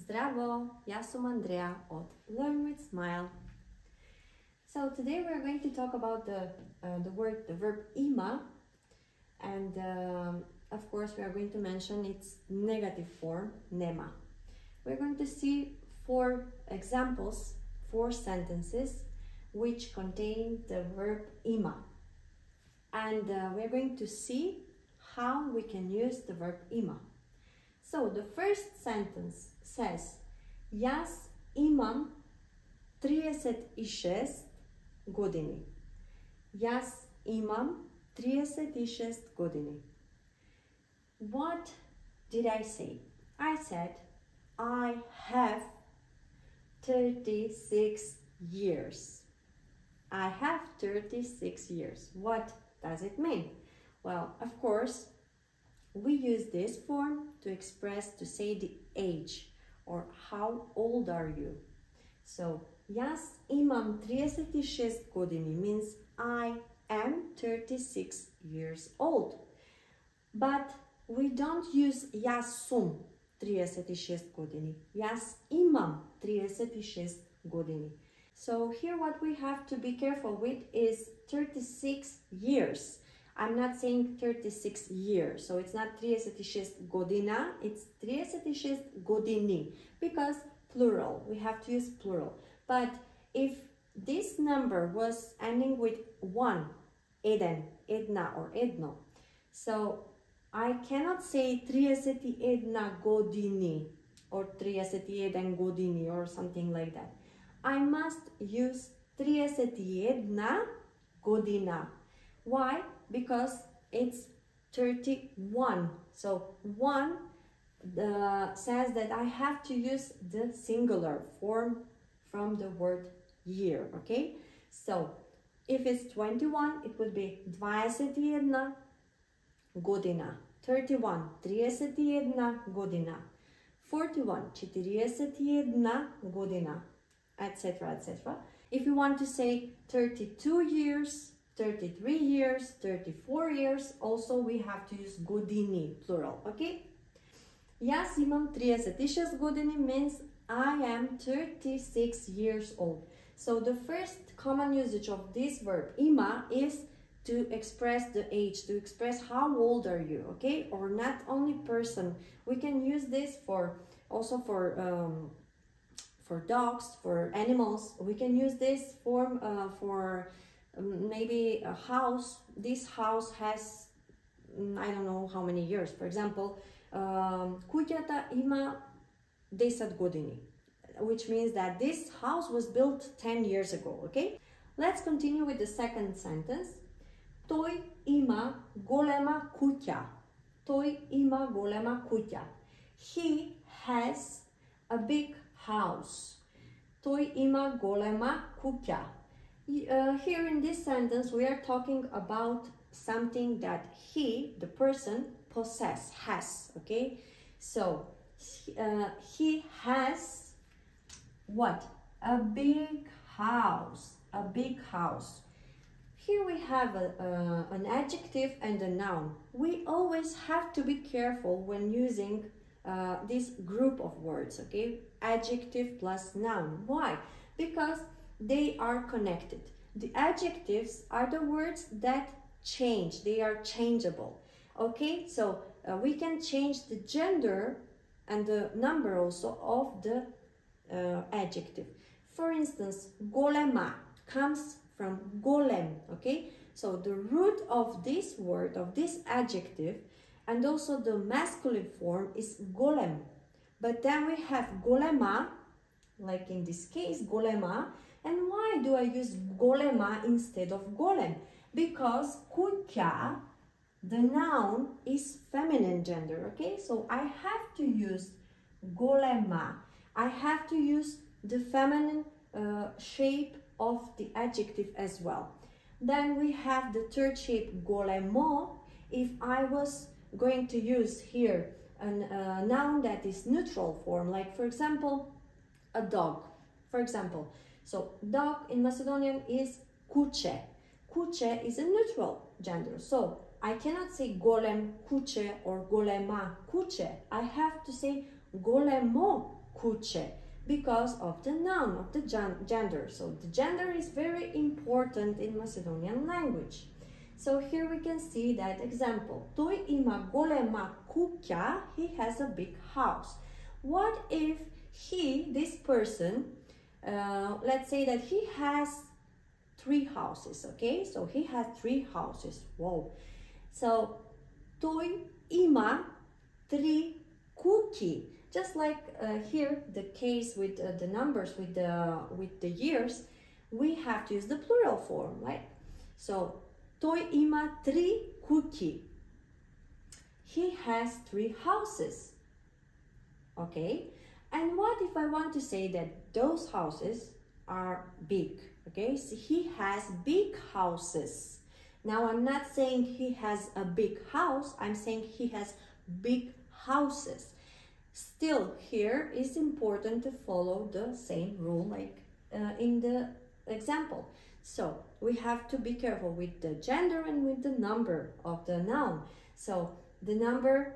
Zdravo, ja sam Andrea od Learnwithsmile. So today we're going to talk about the verb ima, and of course we are going to mention its negative form, nema. We're going to see 4 examples, 4 sentences which contain the verb ima, and we're going to see how we can use the verb ima. So the first sentence says, Jaz imam 36 godini. Jaz imam 36 godini. What did I say? I said, I have 36 years. I have 36 years. What does it mean? Well, of course, we use this form to express, to say the age or how old are you. So, Jaz imam 36 godini means I am 36 years old. But we don't use jaz sum 36 godini. Jaz imam 36 godini. So here what we have to be careful with is 36 years. I'm not saying 36 years, so it's not 36 godina, it's 36 godini, because plural, we have to use plural. But if this number was ending with 1, eden, edna or edno, so I cannot say 31 godini or 31 godini or something like that. I must use 31 godina. Why? Because it's 31. So 1 says that I have to use the singular form from the word year, okay? So if it's 21, it would be 21 godina. 31, 31 godina. 41, 41 godina, etc., etc. If you want to say 32 years, 33 years, 34 years, also we have to use godini, plural, okay? Jaz imam 36 godini means I am 36 years old. So the first common usage of this verb, ima, is to express the age, to express how old are you, okay? Or not only person. We can use this also for dogs, for animals. We can use this form for maybe a house. This house has I don't know how many years. For example, kuќата има 10 години, which means that this house was built 10 years ago, okay? Let's continue with the second sentence. Тој има голема куќа. Тој има голема куќа. He has a big house. Тој има голема куќа. Here in this sentence, we are talking about something that he, the person, has, okay? So, he has what? A big house, a big house. Here we have an adjective and a noun. We always have to be careful when using this group of words, okay? Adjective plus noun. Why? Because they are connected. The adjectives are the words that change. They are changeable. Okay, so we can change the gender and the number also of the adjective. For instance, golema comes from golem, okay? So the root of this word, of this adjective, and also the masculine form is golem. But then we have golema, like in this case, golema. And why do I use golema instead of golem? Because kuќa, the noun, is feminine gender, okay? So I have to use golema. I have to use the feminine shape of the adjective as well. Then we have the third shape, golemo. If I was going to use here a noun that is neutral form, like for example, a dog, for example. So dog in Macedonian is kuće. Kuće is a neutral gender. So I cannot say golem kuće or golema kuće. I have to say golemo kuće, because of the noun, of the gender. So the gender is very important in Macedonian language. So here we can see that example. Той има голема куќа, he has a big house. What if this person, let's say that he has 3 houses, okay? So he has 3 houses. Whoa. So той има 3 куќи. Just like here, the case with the numbers, with the years, we have to use the plural form, right? So той има 3 куќи. He has 3 houses. Okay? And what if I want to say that those houses are big? Okay? So he has big houses. Now I'm not saying he has a big house, I'm saying he has big houses. Still, here is important to follow the same rule like in the example. So we have to be careful with the gender and with the number of the noun. So the number,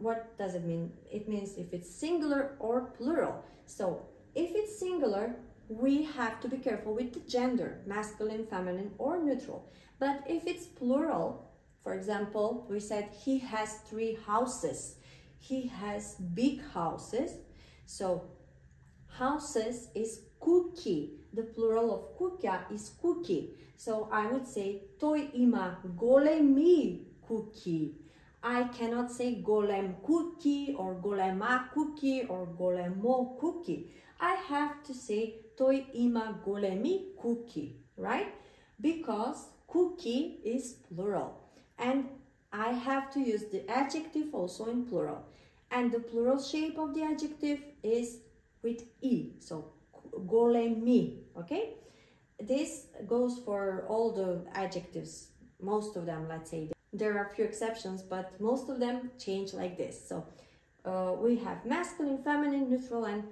what does it mean? It means if it's singular or plural. So if it's singular, we have to be careful with the gender, masculine, feminine, or neutral. But if it's plural, for example, we said he has 3 houses. He has big houses. So houses is kuќи. The plural of kuќа is kuќи. So I would say той има големи kuќи. I cannot say голем kuќи or голема kuќи or големо kuќи. I have to say той има големи kuќи, right? Because kuќи is plural. And I have to use the adjective also in plural. And the plural shape of the adjective is with E. So golemi, okay? This goes for all the adjectives, most of them, let's say. There are a few exceptions, but most of them change like this. So we have masculine, feminine, neutral, and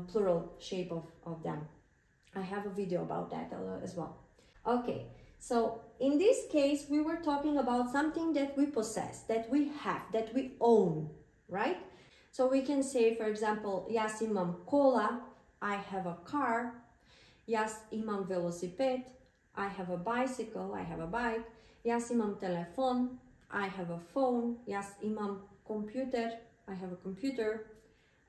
plural shape of them. I have a video about that as well. Okay, so in this case, we were talking about something that we possess, that we have, that we own, right? So we can say, for example, јас имам кола, I have a car. Јас имам велосипед, I have a bicycle, I have a bike. Јас имам телефон, I have a phone. Јас имам computer, I have a computer,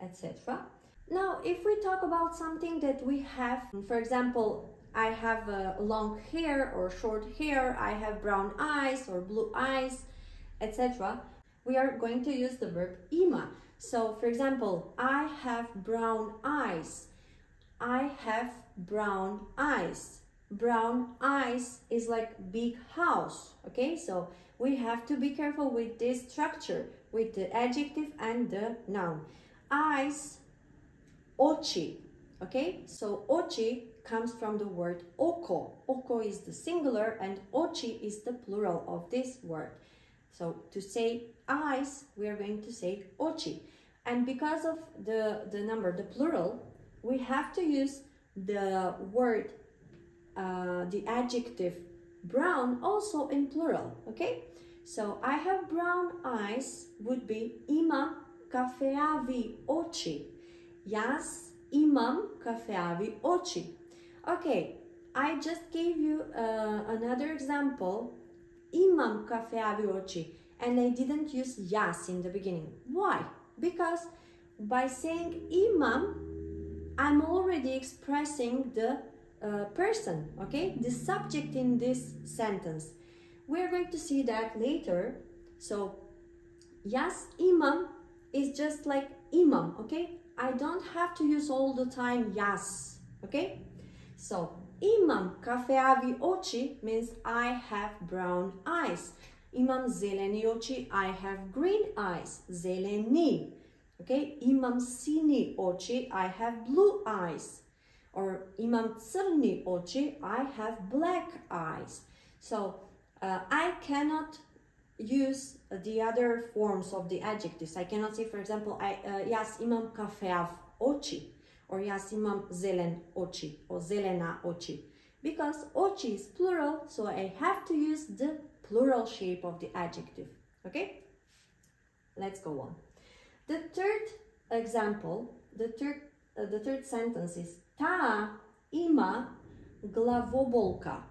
etc. Now, if we talk about something that we have, for example, I have long hair or short hair, I have brown eyes or blue eyes, etc. We are going to use the verb ima. So, for example, I have brown eyes. I have brown eyes. Brown eyes is like big house, okay? So we have to be careful with this structure, with the adjective and the noun. Eyes, oči, okay? So oči comes from the word oko. Oko is the singular and oči is the plural of this word. So to say eyes, we are going to say oči. And because of the number, the plural, we have to use the word, the adjective brown also in plural, okay? So I have brown eyes would be imam kafeavi oči. Јас имам кафеави очи. Okay, I just gave you another example. Imam kafeavi oči, and I didn't use јас in the beginning. Why? Because by saying imam, I'm already expressing the person, okay? The subject in this sentence. We're going to see that later. So, јас имам is just like imam, okay? I don't have to use all the time јас, okay? So, imam kafeavi oči means I have brown eyes. Imam zeleni oči, I have green eyes. Zeleni. Okay, imam sini oči, I have blue eyes. Or imam crni oči, I have black eyes. So I cannot use the other forms of the adjectives. I cannot say, for example, јас имам кафеав очи, or јас имам зелен очи, or zelena очи. Because oči is plural, so I have to use the plural shape of the adjective. Okay? Let's go on. The third example the third sentence is Ta ima glavobolka.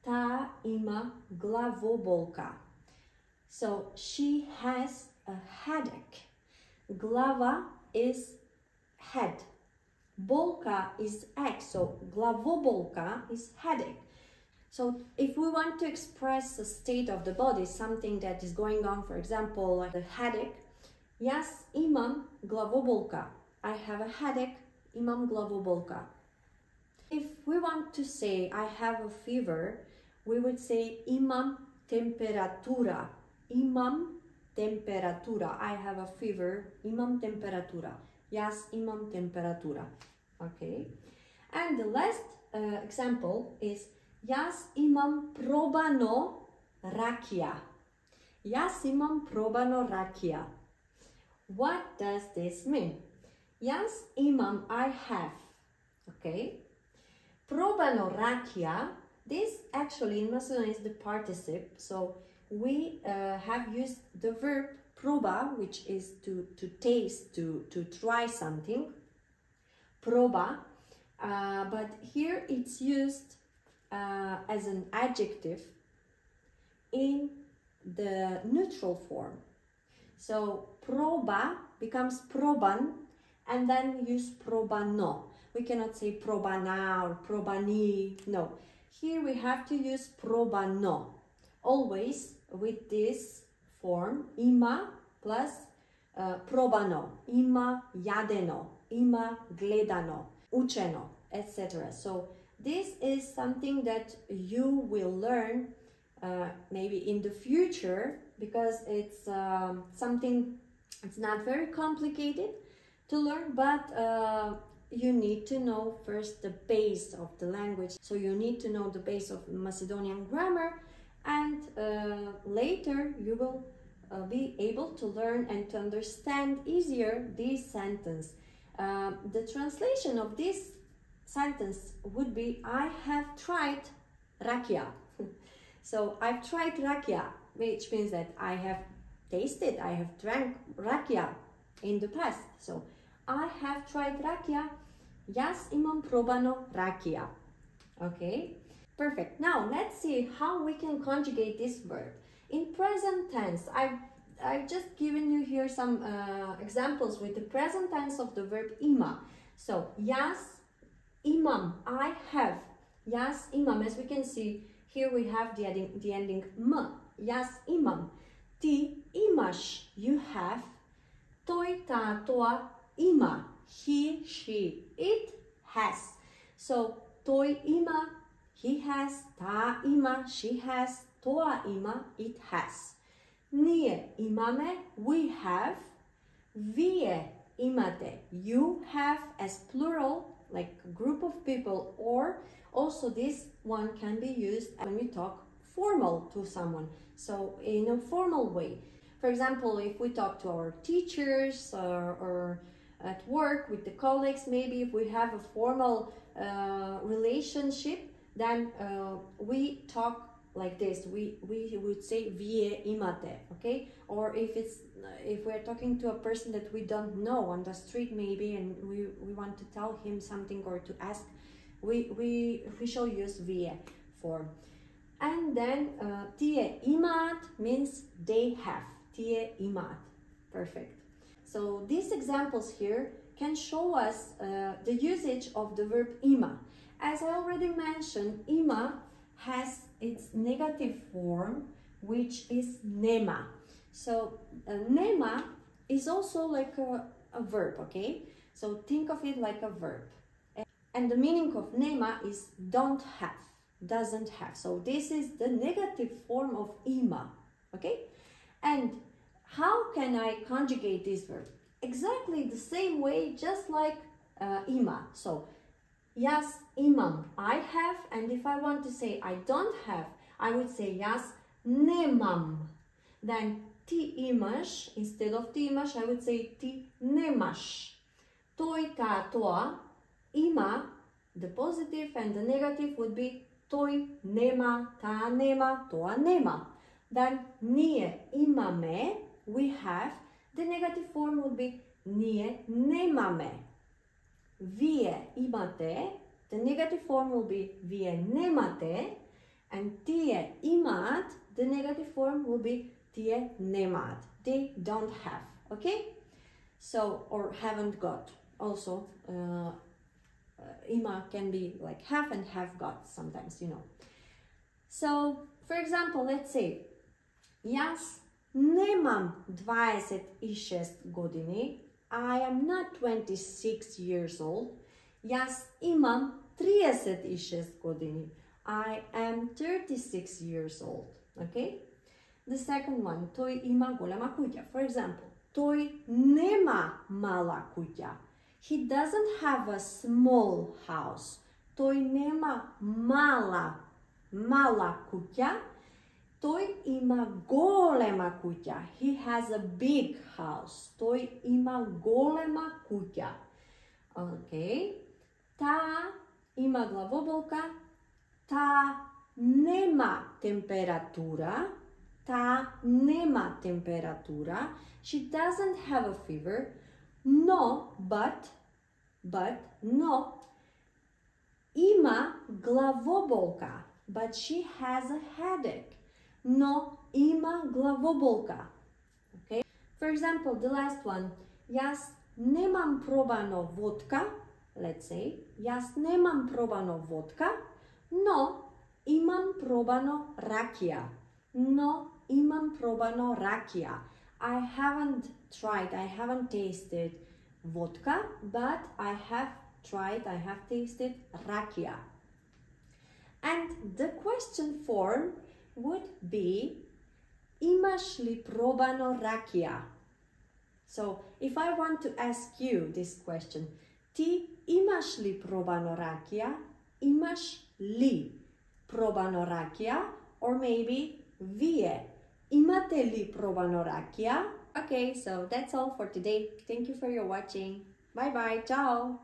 Ta ima glavobolka. So she has a headache. Glava is head. Bolka is egg, so glavobolka is headache. So if we want to express the state of the body, something that is going on, for example, like the headache, Jas imam glavobolka. I have a headache, imam glavobolka. If we want to say I have a fever, we would say imam temperatura. Imam temperatura. I have a fever, imam temperatura. Jas imam temperatura. Okay. And the last example is Jas imam probano rakia. Jas imam probano rakia. What does this mean? Jas imam, I have. Okay. Probano rakia. This actually in Macedonian is the participle. So we have used the verb proba, which is to taste, to try something. Proba. But here it's used as an adjective in the neutral form. So proba becomes proban, and then we use probano. We cannot say probana or probani. No. Here we have to use probano. Always with this form, ima plus probano. Ima jadeno, ima gledano, učeno, etc. So this is something that you will learn maybe in the future, because it's something, it's not very complicated to learn, but you need to know first the base of the language. So you need to know the base of Macedonian grammar, and later you will be able to learn and to understand easier this sentence. The translation of this sentence would be, I have tried rakia. So I've tried rakia, which means that I have tasted, I have drank rakia in the past. So I have tried rakia. Jas imam probano rakia. Okay, perfect. Now let's see how we can conjugate this verb. In present tense, I've just given you here some examples with the present tense of the verb ima. So jas imam, I have. Jas imam, as we can see, here we have the ending m. Jas imam. Ti imaš, you have. Toi ta toa ima. He, she, it has. So toi ima, he has. Ta ima, she has. Toa ima, it has. Ние имаме, we have. Вие имате, you have, as plural, like a group of people, or also this one can be used when we talk formal to someone. So in a formal way. For example, if we talk to our teachers or at work with the colleagues, maybe if we have a formal relationship, then we talk like this. We would say vie imate, okay? Or if we're talking to a person that we don't know on the street maybe, and we want to tell him something or to ask, we shall use vie form. And then tie imat means they have. Tie imat. Perfect. So these examples here can show us the usage of the verb ima. As I already mentioned, ima has its negative form, which is nema. So nema is also like a verb, okay? So think of it like a verb. And the meaning of nema is don't have, doesn't have. So this is the negative form of ima, okay? And how can I conjugate this verb? Exactly the same way, just like ima. So jas imam, I have, and if I want to say I don't have, I would say jas nemam. Then ti imaš, instead of ti imaš, I would say ti nemaš. Toi ta toa, ima, the positive and the negative would be toi nema, ta nema, toa nema. Then ние имаме, we have, the negative form would be ние немаме. Вие имате, the negative form will be вие немате, and тие имаат, the negative form will be тие немаат. They don't have, okay? So, or haven't got. Also, ima can be like have and have got sometimes, you know. So, for example, let's say, Јас немам 26 години. I am not 26 years old. Јас имам 36 години. I am 36 years old. Okay? The second one, тој има голема куќа. For example, тој нема мала куќа. He doesn't have a small house. Тој нема мала куќа. Тој има голема куќа. He has a big house. Тој има голема куќа. Okay. Таа има главоболка. Таа нема температура. Таа нема температура. She doesn't have a fever. Но, но, има главоболка. But she has a headache. Но има главоболка. Okay? For example, the last one. Јас немам пробано водка. Let's say. Јас немам пробано водка, но имам пробано ракија. Но имам пробано ракија. I haven't tasted vodka, but I have tasted rakia. And the question form would be, имаш ли пробано ракија? So, if I want to ask you this question, ти имаш ли пробано ракија? Имаш ли пробано ракија? Or maybe, вие имате ли пробано ракија? Okay, so that's all for today. Thank you for your watching. Bye bye, ciao!